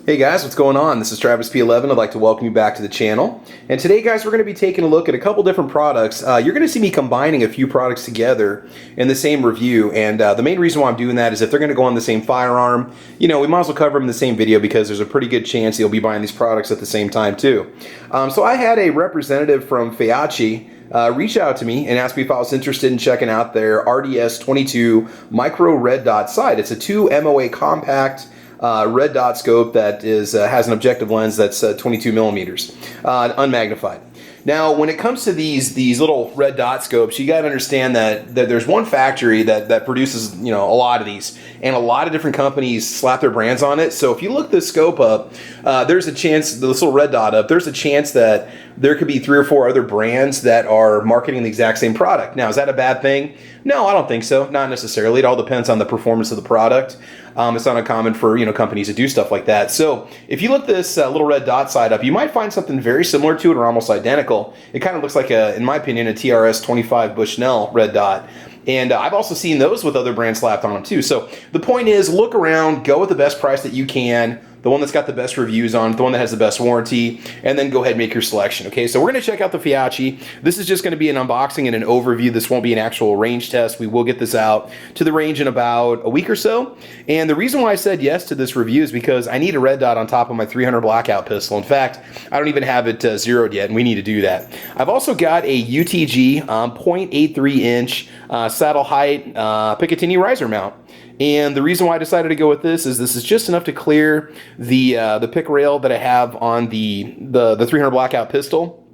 Hey guys, what's going on? This is Travis P11. I'd like to welcome you back to the channel. And today, guys, we're going to be taking a look at a couple different products. You're going to see me combining a few products together in the same review. And the main reason why I'm doing that is if they're going to go on the same firearm, you know, we might as well cover them in the same video because there's a pretty good chance you'll be buying these products at the same time too. So I had a representative from Feyachi reach out to me and ask me if I was interested in checking out their RDS-22 micro red dot sight. It's a 2 MOA compact red dot scope that has an objective lens that's 22 millimeters, unmagnified. Now, when it comes to these little red dot scopes, you got to understand that there's one factory that produces, you know, a lot of these, and a lot of different companies slap their brands on it. So if you look this scope up, there's a chance, this little red dot up, there's a chance that there could be 3 or 4 other brands that are marketing the exact same product. Now, is that a bad thing? No, I don't think so. Not necessarily. It all depends on the performance of the product. It's not uncommon for, you know, companies to do stuff like that. So if you look this little red dot sight up, you might find something very similar to it or almost identical. It kind of looks like, in my opinion, a TRS-25 Bushnell red dot. And I've also seen those with other brands slapped on them too. So the point is, look around, go with the best price that you can, the one that's got the best reviews on it, the one that has the best warranty, and then go ahead and make your selection. Okay, so we're going to check out the Feyachi. This is just going to be an unboxing and an overview. This won't be an actual range test. We will get this out to the range in about a week or so. And the reason why I said yes to this review is because I need a red dot on top of my 300 blackout pistol. In fact, I don't even have it zeroed yet, and we need to do that. I've also got a UTG 0.83 inch saddle height Picatinny riser mount. And the reason why I decided to go with this is just enough to clear the pick rail that I have on the 300 blackout pistol,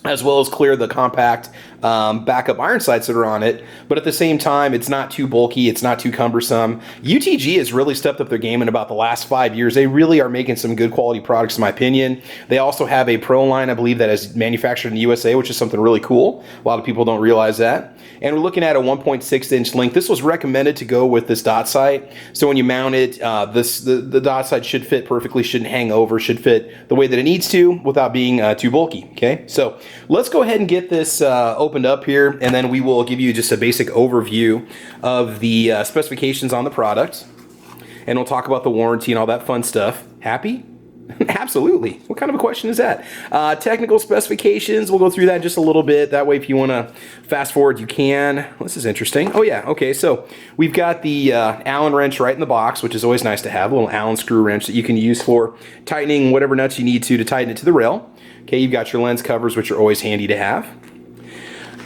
as well as clear the compact backup iron sights that are on it. But at the same time, it's not too bulky, it's not too cumbersome. UTG has really stepped up their game in about the last 5 years. They really are making some good quality products, in my opinion. They also have a Pro line, I believe, that is manufactured in the USA, which is something really cool. A lot of people don't realize that. And we're looking at a 1.6 inch length. This was recommended to go with this dot sight. So when you mount it, the dot sight should fit perfectly, shouldn't hang over, should fit the way that it needs to without being too bulky. Okay, so let's go ahead and get this opened up here, and then we will give you just a basic overview of the specifications on the product, and we'll talk about the warranty and all that fun stuff. Happy? Absolutely. What kind of a question is that? Technical specifications, we'll go through that just a little bit. That way, if you want to fast forward, you can. This is interesting. Oh yeah, okay, so we've got the Allen wrench right in the box, which is always nice to have, a little Allen screw wrench that you can use for tightening whatever nuts you need to tighten it to the rail. Okay, you've got your lens covers, which are always handy to have.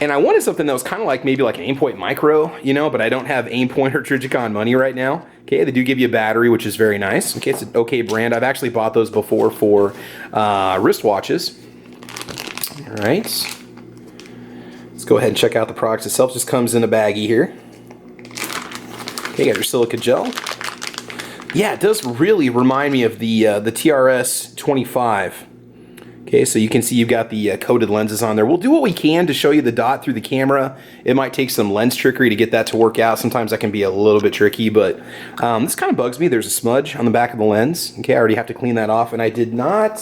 And I wanted something that was kind of like maybe like an Aimpoint Micro, you know, but I don't have Aimpoint or Trijicon money right now. Okay, they do give you a battery, which is very nice. Okay, it's an okay brand. I've actually bought those before for wristwatches. All right. Let's go ahead and check out the product itself. Just comes in a baggie here. Okay, you got your silica gel. Yeah, it does really remind me of the TRS-25. Okay, so you can see you've got the coated lenses on there. We'll do what we can to show you the dot through the camera. It might take some lens trickery to get that to work out. Sometimes that can be a little bit tricky, but this kind of bugs me. There's a smudge on the back of the lens. Okay, I already have to clean that off, and I did not...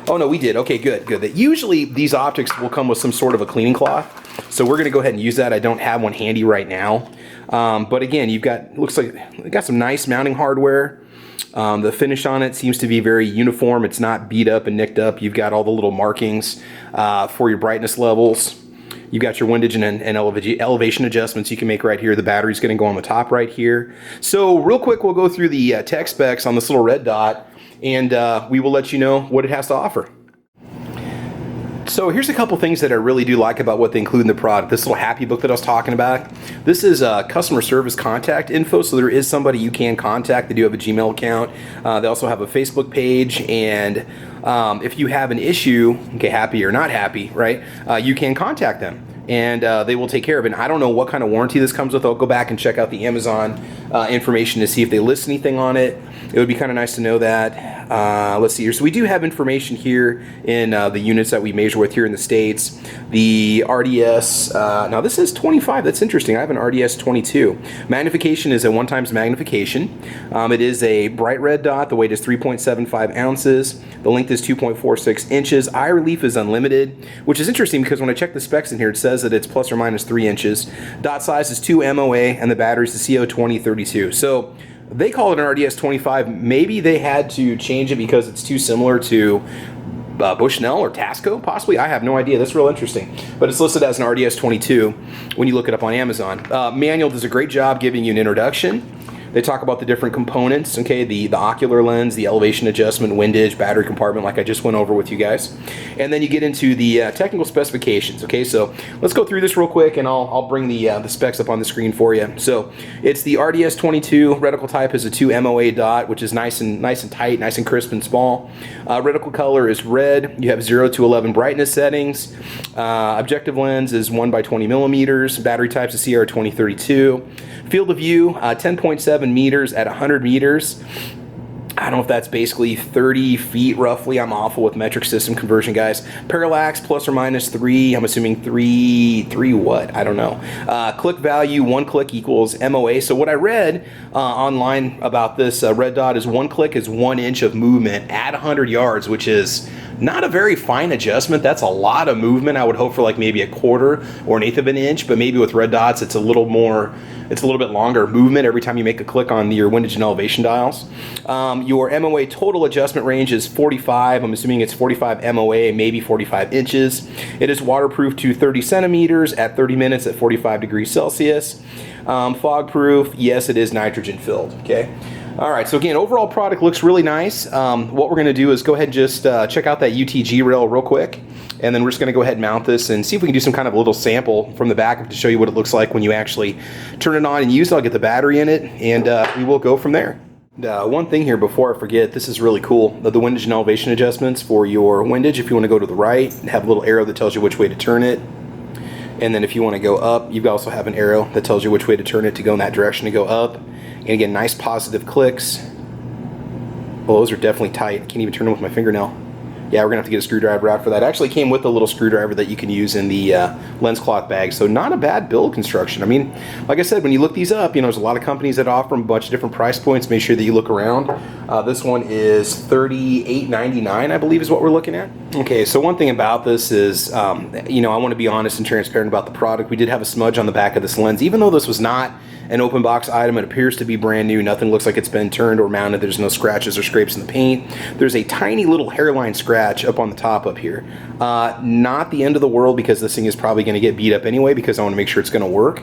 Oh, no, we did. Okay, good, good. That usually these optics will come with some sort of a cleaning cloth, so we're going to go ahead and use that. I don't have one handy right now. But again, you've got, looks like, you've got some nice mounting hardware. The finish on it seems to be very uniform. It's not beat up and nicked up. You've got all the little markings for your brightness levels. You've got your windage and elevation adjustments you can make right here. The battery's going to go on the top right here. So real quick, we'll go through the tech specs on this little red dot, and we will let you know what it has to offer. So here's a couple things that I really do like about what they include in the product. This little happy book that I was talking about. This is customer service contact info, so there is somebody you can contact. They do have a Gmail account. They also have a Facebook page, and if you have an issue, okay, happy or not happy, right, you can contact them, and they will take care of it. And I don't know what kind of warranty this comes with. I'll go back and check out the Amazon information to see if they list anything on it. It would be kind of nice to know that. Let's see here. So we do have information here in the units that we measure with here in the States. The RDS, now this is 25. That's interesting. I have an RDS-22. Magnification is a 1x magnification. It is a bright red dot. The weight is 3.75 ounces. The length is 2.46 inches. Eye relief is unlimited, which is interesting because when I check the specs in here, it says that it's plus or minus 3 inches. Dot size is 2 MOA, and the battery is the CO2032. So They call it an RDS-25. Maybe they had to change it because it's too similar to Bushnell or Tasco, possibly. I have no idea. That's real interesting. But it's listed as an RDS-22 when you look it up on Amazon. Manual does a great job giving you an introduction. They talk about the different components, okay, the ocular lens, the elevation adjustment, windage, battery compartment, like I just went over with you guys. And then you get into the technical specifications, okay? So let's go through this real quick, and I'll bring the specs up on the screen for you. So it's the RDS-22. Reticle type is a 2 MOA dot, which is nice and tight, nice and crisp and small. Reticle color is red. You have 0 to 11 brightness settings. Objective lens is 1 by 20 millimeters. Battery type is CR2032. Field of view, 10.7 meters at 100 meters. I don't know if that's basically 30 feet roughly. I'm awful with metric system conversion, guys. Parallax plus or minus 3. I'm assuming 3 what? I don't know. Click value, 1 click equals MOA. So what I read online about this red dot is 1 click is 1 inch of movement at 100 yards, which is not a very fine adjustment. That's a lot of movement. I would hope for like maybe a quarter or an eighth of an inch, but maybe with red dots it's a little bit longer movement every time you make a click on your windage and elevation dials. Your MOA total adjustment range is 45. I'm assuming it's 45 MOA, maybe 45 inches. It is waterproof to 30 centimeters at 30 minutes at 45 degrees Celsius. Fog proof, yes, it is nitrogen filled, okay? All right, so again, overall product looks really nice. What we're gonna do is go ahead and just check out that UTG rail real quick, and then we're just gonna go ahead and mount this and see if we can do some kind of a little sample from the back to show you what it looks like when you actually turn it on and use it. I'll get the battery in it, and we will go from there. One thing here before I forget, this is really cool. The windage and elevation adjustments for your windage. If you wanna go to the right, have a little arrow that tells you which way to turn it. And then if you wanna go up, you also have an arrow that tells you which way to turn it to go in that direction to go up. And again, nice positive clicks. Well, those are definitely tight. I can't even turn them with my fingernail. Yeah, we're gonna have to get a screwdriver out for that. It actually came with a little screwdriver that you can use in the lens cloth bag, so not a bad build construction. I mean, like I said, when you look these up, you know, there's a lot of companies that offer them a bunch of different price points. Make sure that you look around. This one is $38.99, I believe is what we're looking at. Okay, so one thing about this is, you know, I wanna be honest and transparent about the product. We did have a smudge on the back of this lens. Even though this was not an open box item, it appears to be brand new. Nothing looks like it's been turned or mounted. There's no scratches or scrapes in the paint. There's a tiny little hairline scratch up on the top up here. Not the end of the world, because this thing is probably going to get beat up anyway, because I want to make sure it's going to work.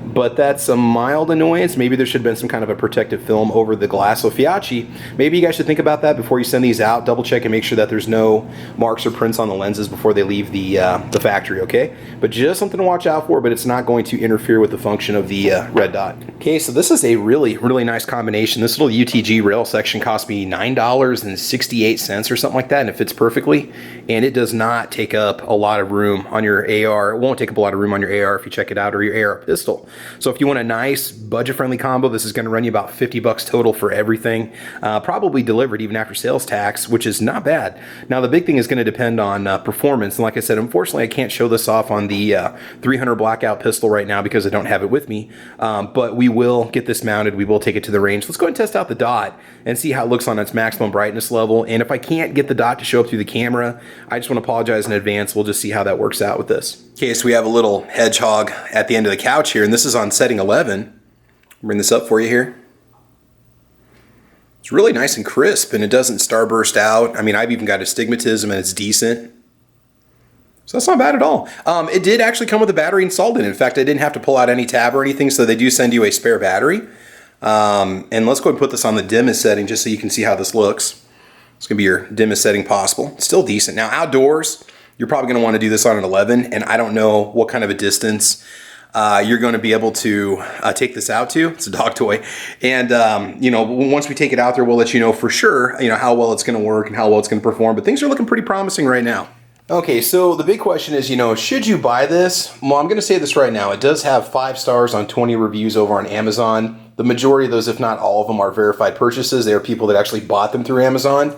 But that's a mild annoyance. Maybe there should have been some kind of a protective film over the glass. So Feyachi, maybe you guys should think about that before you send these out. Double check and make sure that there's no marks or prints on the lenses before they leave the factory, okay? But just something to watch out for, but it's not going to interfere with the function of the red dot. Okay, so this is a really, really nice combination. This little UTG rail section cost me $9.68 or something like that, and it fits perfectly. And it does not take up a lot of room on your AR. It won't take up a lot of room on your AR if you check it out, or your AR pistol. So if you want a nice budget-friendly combo, this is going to run you about 50 bucks total for everything, probably delivered even after sales tax, which is not bad. Now the big thing is going to depend on performance, and like I said, unfortunately I can't show this off on the 300 blackout pistol right now because I don't have it with me, but we will get this mounted. We will take it to the range. Let's go and test out the dot and see how it looks on its maximum brightness level. And if I can't get the dot to show up through the camera, I just want to apologize in advance. We'll just see how that works out with this. Okay, so we have a little hedgehog at the end of the couch here, and this is on setting 11. Bring this up for you here. It's really nice and crisp, and it doesn't starburst out. I mean, I've even got astigmatism, and it's decent. So that's not bad at all. It did actually come with a battery installed in it. In fact, I didn't have to pull out any tab or anything, so they do send you a spare battery. And let's go ahead and put this on the dimmest setting just so you can see how this looks. It's going to be your dimmest setting possible. It's still decent. Now, outdoors, you're probably going to want to do this on an 11, and I don't know what kind of a distance you're going to be able to take this out to. It's a dog toy. And, you know, once we take it out there, we'll let you know for sure, you know, how well it's going to work and how well it's going to perform. But things are looking pretty promising right now. Okay, so the big question is, you know, should you buy this? Well, I'm going to say this right now. It does have 5 stars on 20 reviews over on Amazon. The majority of those, if not all of them, are verified purchases. They are people that actually bought them through Amazon.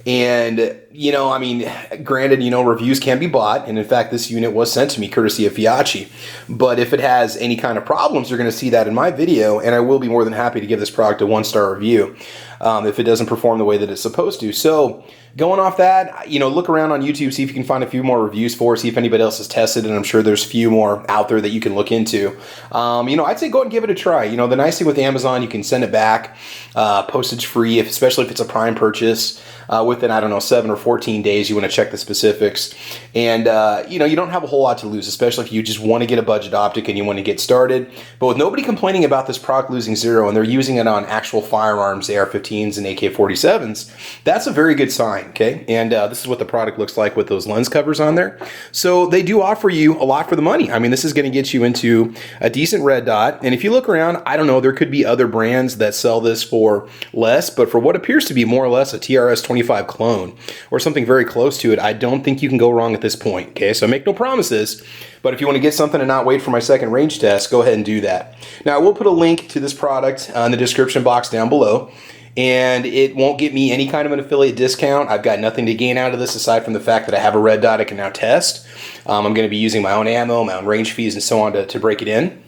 And you know, I mean, granted, you know, reviews can be bought, and in fact, this unit was sent to me courtesy of Feyachi. But if it has any kind of problems, you're going to see that in my video, and I will be more than happy to give this product a 1-star review if it doesn't perform the way that it's supposed to. So going off that, you know, look around on YouTube, see if you can find a few more reviews for it, see if anybody else has tested it, and I'm sure there's a few more out there that you can look into. You know, I'd say go ahead and give it a try. You know, the nice thing with Amazon, you can send it back, postage free, especially if it's a Prime purchase. Within, I don't know, 7 or 14 days, you want to check the specifics. And, you know, you don't have a whole lot to lose, especially if you just want to get a budget optic and you want to get started. But with nobody complaining about this product losing zero, and they're using it on actual firearms, AR-15s and AK-47s, that's a very good sign, okay? And this is what the product looks like with those lens covers on there. So they do offer you a lot for the money. I mean, this is going to get you into a decent red dot. And if you look around, I don't know, there could be other brands that sell this for less, but for what appears to be more or less a TRS-25 clone or something very close to it, I don't think you can go wrong at this point, okay? So I make no promises, but if you want to get something and not wait for my second range test, go ahead and do that. Now, I will put a link to this product in the description box down below, and it won't get me any kind of an affiliate discount. I've got nothing to gain out of this aside from the fact that I have a red dot I can now test. I'm going to be using my own ammo, my own range fees, and so on to break it in.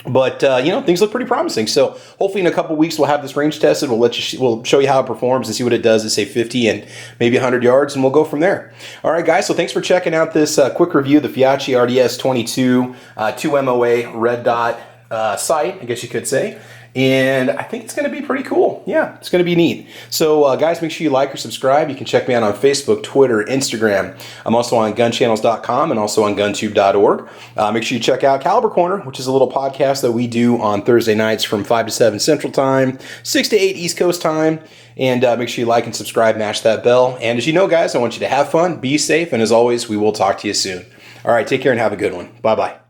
But, you know, things look pretty promising. So hopefully in a couple weeks we'll have this range tested. We'll show you how it performs and see what it does at, say, 50 and maybe 100 yards, and we'll go from there. All right, guys, so thanks for checking out this quick review of the Feyachi RDS-22 2 MOA red dot sight, I guess you could say. And I think it's going to be pretty cool. Yeah, it's going to be neat. So, guys, make sure you like or subscribe. You can check me out on Facebook, Twitter, Instagram. I'm also on gunchannels.com and also on guntube.org. Make sure you check out Caliber Corner, which is a little podcast that we do on Thursday nights from 5 to 7 Central Time, 6 to 8 East Coast Time. And make sure you like and subscribe, mash that bell. And as you know, guys, I want you to have fun, be safe, and as always, we will talk to you soon. All right, take care and have a good one. Bye-bye.